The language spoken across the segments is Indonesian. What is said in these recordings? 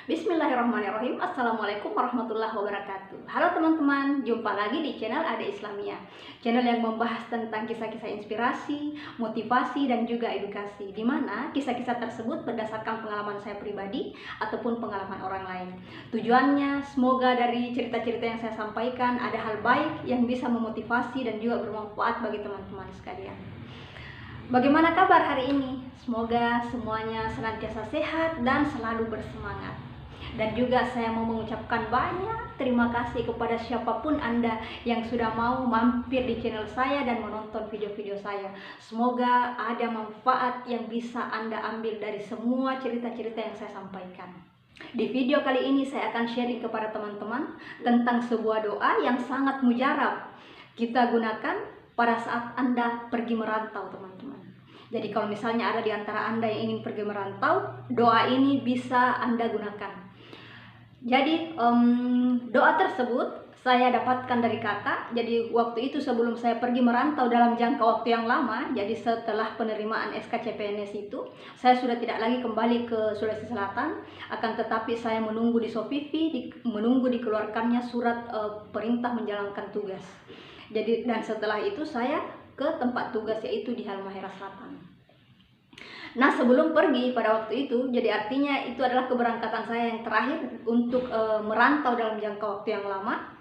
Bismillahirrahmanirrahim. Assalamualaikum warahmatullahi wabarakatuh. Halo teman-teman, jumpa lagi di channel Ade Islamia. Channel yang membahas tentang kisah-kisah inspirasi, motivasi, dan juga edukasi, di mana kisah-kisah tersebut berdasarkan pengalaman saya pribadi ataupun pengalaman orang lain. Tujuannya semoga dari cerita-cerita yang saya sampaikan ada hal baik yang bisa memotivasi dan juga bermanfaat bagi teman-teman sekalian. Bagaimana kabar hari ini? Semoga semuanya senantiasa sehat dan selalu bersemangat. Dan juga saya mau mengucapkan banyak terima kasih kepada siapapun Anda yang sudah mau mampir di channel saya dan menonton video-video saya. Semoga ada manfaat yang bisa Anda ambil dari semua cerita-cerita yang saya sampaikan. Di video kali ini saya akan sharing kepada teman-teman tentang sebuah doa yang sangat mujarab kita gunakan pada saat Anda pergi merantau, teman-teman. Jadi kalau misalnya ada di antara Anda yang ingin pergi merantau, doa ini bisa Anda gunakan. Jadi doa tersebut saya dapatkan dari kakak. Jadi waktu itu sebelum saya pergi merantau dalam jangka waktu yang lama, jadi setelah penerimaan SKCPNS itu, saya sudah tidak lagi kembali ke Sulawesi Selatan. Akan tetapi saya menunggu di Sofifi, menunggu dikeluarkannya surat perintah menjalankan tugas. Jadi dan setelah itu saya ke tempat tugas, yaitu di Halmahera Selatan. Nah, sebelum pergi pada waktu itu, jadi artinya itu adalah keberangkatan saya yang terakhir untuk merantau dalam jangka waktu yang lama.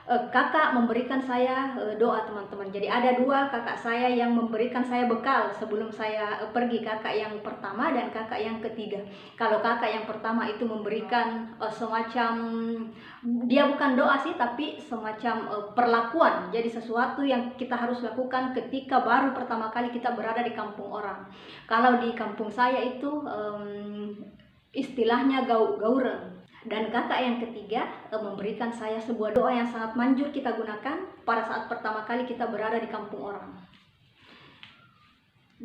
Kakak memberikan saya doa, teman-teman. Jadi ada dua kakak saya yang memberikan saya bekal sebelum saya pergi, kakak yang pertama dan kakak yang ketiga. Kalau kakak yang pertama itu memberikan semacam, dia bukan doa sih, tapi semacam perlakuan. Jadi sesuatu yang kita harus lakukan ketika baru pertama kali kita berada di kampung orang. Kalau di kampung saya itu istilahnya gaureng. Dan kakak yang ketiga memberikan saya sebuah doa yang sangat manjur kita gunakan pada saat pertama kali kita berada di kampung orang.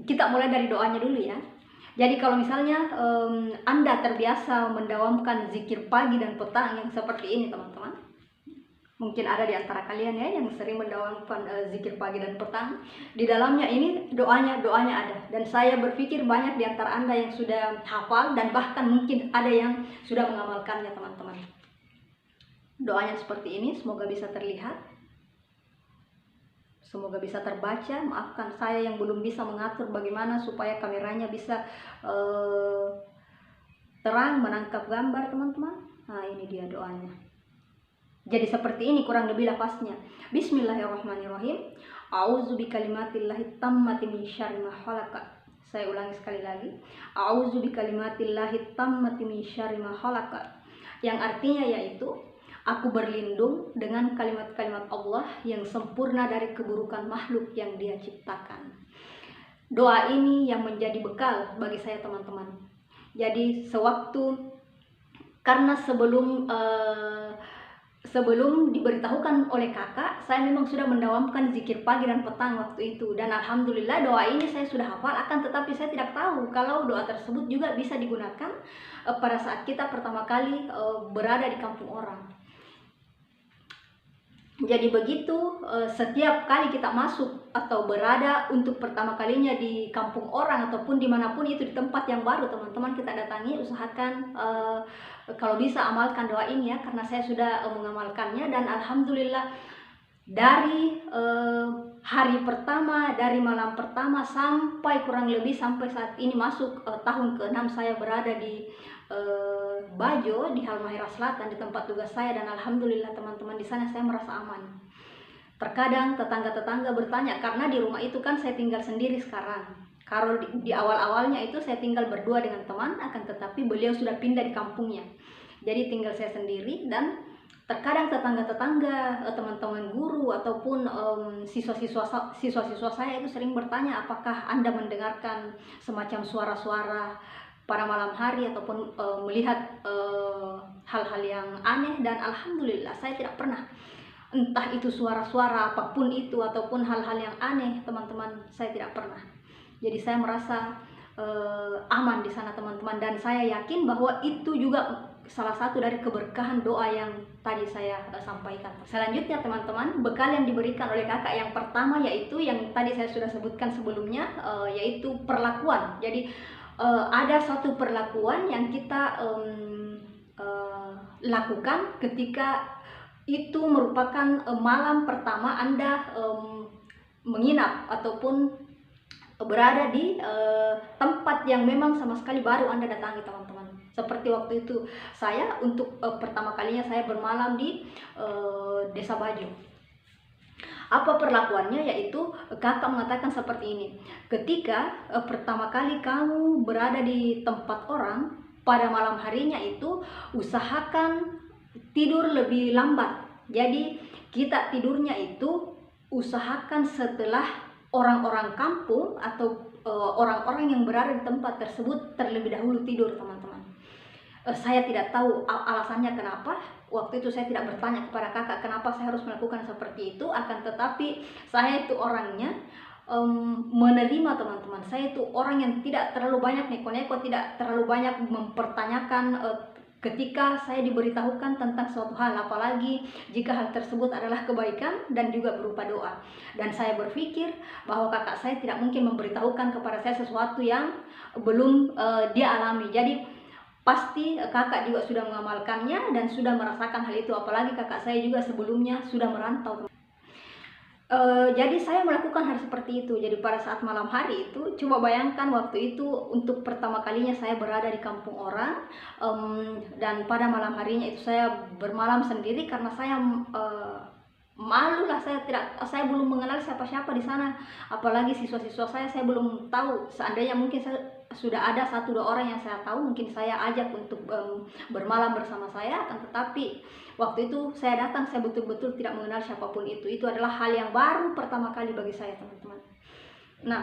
Kita mulai dari doanya dulu ya. Jadi kalau misalnya Anda terbiasa mendawamkan zikir pagi dan petang yang seperti ini, teman-teman. Mungkin ada di antara kalian ya yang sering mendawamkan zikir pagi dan petang. Di dalamnya ini doanya ada. Dan saya berpikir banyak di antara Anda yang sudah hafal dan bahkan mungkin ada yang sudah mengamalkannya, teman-teman. Doanya seperti ini, semoga bisa terlihat. Semoga bisa terbaca. Maafkan saya yang belum bisa mengatur bagaimana supaya kameranya bisa terang menangkap gambar, teman-teman. Nah, ini dia doanya. Jadi seperti ini kurang lebih lafaznya. Bismillahirrahmanirrahim. A'udzu bikalimatillahi tammati min syarri ma khalaqa. Saya ulangi sekali lagi. A'udzu bikalimatillahi tammati min syarri ma khalaqa. Yang artinya yaitu aku berlindung dengan kalimat-kalimat Allah yang sempurna dari keburukan makhluk yang Dia ciptakan. Doa ini yang menjadi bekal bagi saya, teman-teman. Jadi karena sebelum diberitahukan oleh kakak, saya memang sudah mendawamkan zikir pagi dan petang waktu itu. Dan alhamdulillah doa ini saya sudah hafal, akan tetapi saya tidak tahu kalau doa tersebut juga bisa digunakan pada saat kita pertama kali berada di kampung orang. Jadi begitu setiap kali kita masuk atau berada untuk pertama kalinya di kampung orang ataupun dimanapun itu di tempat yang baru, teman-teman kita datangi, usahakan kalau bisa amalkan doa ini ya, karena saya sudah mengamalkannya. Dan alhamdulillah dari hari pertama, dari malam pertama sampai kurang lebih sampai saat ini masuk tahun ke-6 saya berada di Bajo, di Halmahera Selatan, di tempat tugas saya. Dan alhamdulillah teman-teman, di sana saya merasa aman. Terkadang tetangga-tetangga bertanya, karena di rumah itu kan saya tinggal sendiri sekarang. Kalau di awal-awalnya itu saya tinggal berdua dengan teman, akan tetapi beliau sudah pindah di kampungnya. Jadi tinggal saya sendiri. Dan terkadang tetangga-tetangga, teman-teman guru ataupun siswa-siswa saya itu sering bertanya, apakah Anda mendengarkan semacam suara-suara pada malam hari ataupun melihat hal-hal yang aneh. Dan alhamdulillah saya tidak pernah, entah itu suara-suara apapun itu ataupun hal-hal yang aneh, teman-teman, saya tidak pernah. Jadi saya merasa aman di sana, teman-teman. Dan saya yakin bahwa itu juga salah satu dari keberkahan doa yang tadi saya sampaikan. Selanjutnya, teman-teman, bekal yang diberikan oleh kakak yang pertama yaitu yang tadi saya sudah sebutkan sebelumnya, yaitu perlakuan. Jadi ada satu perlakuan yang kita lakukan ketika itu merupakan malam pertama Anda menginap ataupun berada di tempat yang memang sama sekali baru Anda datangi, teman-teman. Seperti waktu itu saya untuk pertama kalinya saya bermalam di Desa Bajo. Apa perlakuannya? Yaitu kakak mengatakan seperti ini, ketika pertama kali kamu berada di tempat orang pada malam harinya itu usahakan tidur lebih lambat. Jadi kita tidurnya itu usahakan setelah orang-orang kampung atau orang-orang yang berada di tempat tersebut terlebih dahulu tidur, teman-teman. Saya tidak tahu alasannya kenapa. Waktu itu saya tidak bertanya kepada kakak kenapa saya harus melakukan seperti itu, akan tetapi saya itu orangnya menerima, teman-teman. Saya itu orang yang tidak terlalu banyak neko-neko, tidak terlalu banyak mempertanyakan ketika saya diberitahukan tentang suatu hal, apalagi jika hal tersebut adalah kebaikan dan juga berupa doa. Dan saya berpikir bahwa kakak saya tidak mungkin memberitahukan kepada saya sesuatu yang belum dia alami. Jadi pasti kakak juga sudah mengamalkannya dan sudah merasakan hal itu, apalagi kakak saya juga sebelumnya sudah merantau. Jadi saya melakukan hal seperti itu. Jadi pada saat malam hari itu, coba bayangkan waktu itu untuk pertama kalinya saya berada di kampung orang, dan pada malam harinya itu saya bermalam sendiri karena saya malu lah. Saya belum mengenal siapa-siapa di sana, apalagi siswa-siswa saya belum tahu. Seandainya mungkin sudah ada 1-2 orang yang saya tahu, mungkin saya ajak untuk bermalam bersama saya, akan tetapi waktu itu saya datang, saya betul-betul tidak mengenal siapapun itu. Itu adalah hal yang baru pertama kali bagi saya, teman-teman. Nah,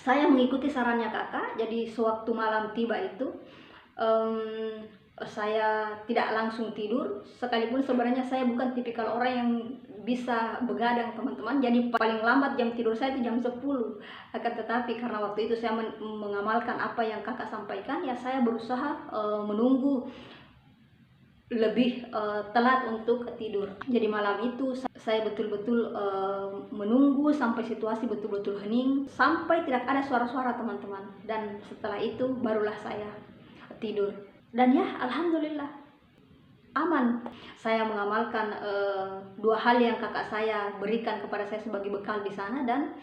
saya mengikuti sarannya kakak. Jadi sewaktu malam tiba itu saya tidak langsung tidur, sekalipun sebenarnya saya bukan tipikal orang yang bisa begadang, teman-teman. Jadi paling lambat jam tidur saya itu jam 10. Akan tetapi karena waktu itu saya mengamalkan apa yang kakak sampaikan, ya saya berusaha menunggu lebih telat untuk tidur. Jadi malam itu saya betul-betul menunggu sampai situasi betul-betul hening, sampai tidak ada suara-suara, teman-teman. Dan setelah itu barulah saya tidur. Dan ya alhamdulillah aman. Saya mengamalkan 2 hal yang kakak saya berikan kepada saya sebagai bekal di sana, dan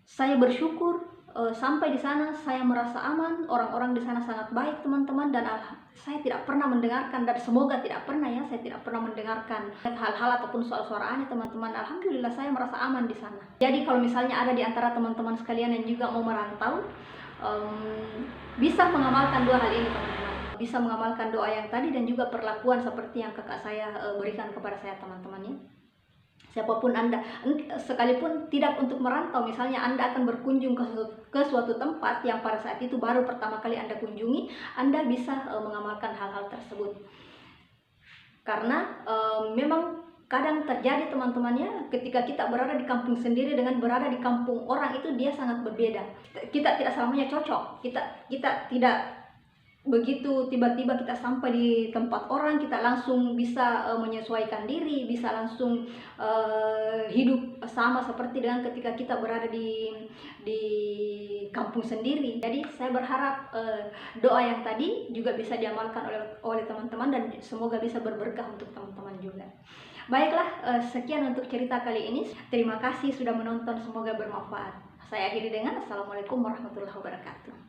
saya bersyukur sampai di sana saya merasa aman. Orang-orang di sana sangat baik, teman-teman, dan saya tidak pernah mendengarkan, dan semoga tidak pernah ya, saya tidak pernah mendengarkan hal-hal ataupun suara-suara aneh, teman-teman. Alhamdulillah saya merasa aman di sana. Jadi kalau misalnya ada di antara teman-teman sekalian yang juga mau merantau, bisa mengamalkan 2 hal ini, teman-teman. Bisa mengamalkan doa yang tadi dan juga perlakuan seperti yang kakak saya berikan kepada saya, teman-teman ya. Siapapun Anda, sekalipun tidak untuk merantau, misalnya Anda akan berkunjung ke suatu tempat yang pada saat itu baru pertama kali Anda kunjungi, Anda bisa mengamalkan hal-hal tersebut. Karena memang kadang terjadi, teman-temannya, ketika kita berada di kampung sendiri dengan berada di kampung orang itu dia sangat berbeda. Kita tidak selamanya cocok. Kita tidak begitu tiba-tiba kita sampai di tempat orang kita langsung bisa menyesuaikan diri, bisa langsung hidup sama seperti dengan ketika kita berada di kampung sendiri. Jadi saya berharap doa yang tadi juga bisa diamalkan oleh teman-teman dan semoga bisa berberkah untuk teman-teman juga. Baiklah, sekian untuk cerita kali ini. Terima kasih sudah menonton, semoga bermanfaat. Saya akhiri dengan Assalamualaikum warahmatullahi wabarakatuh.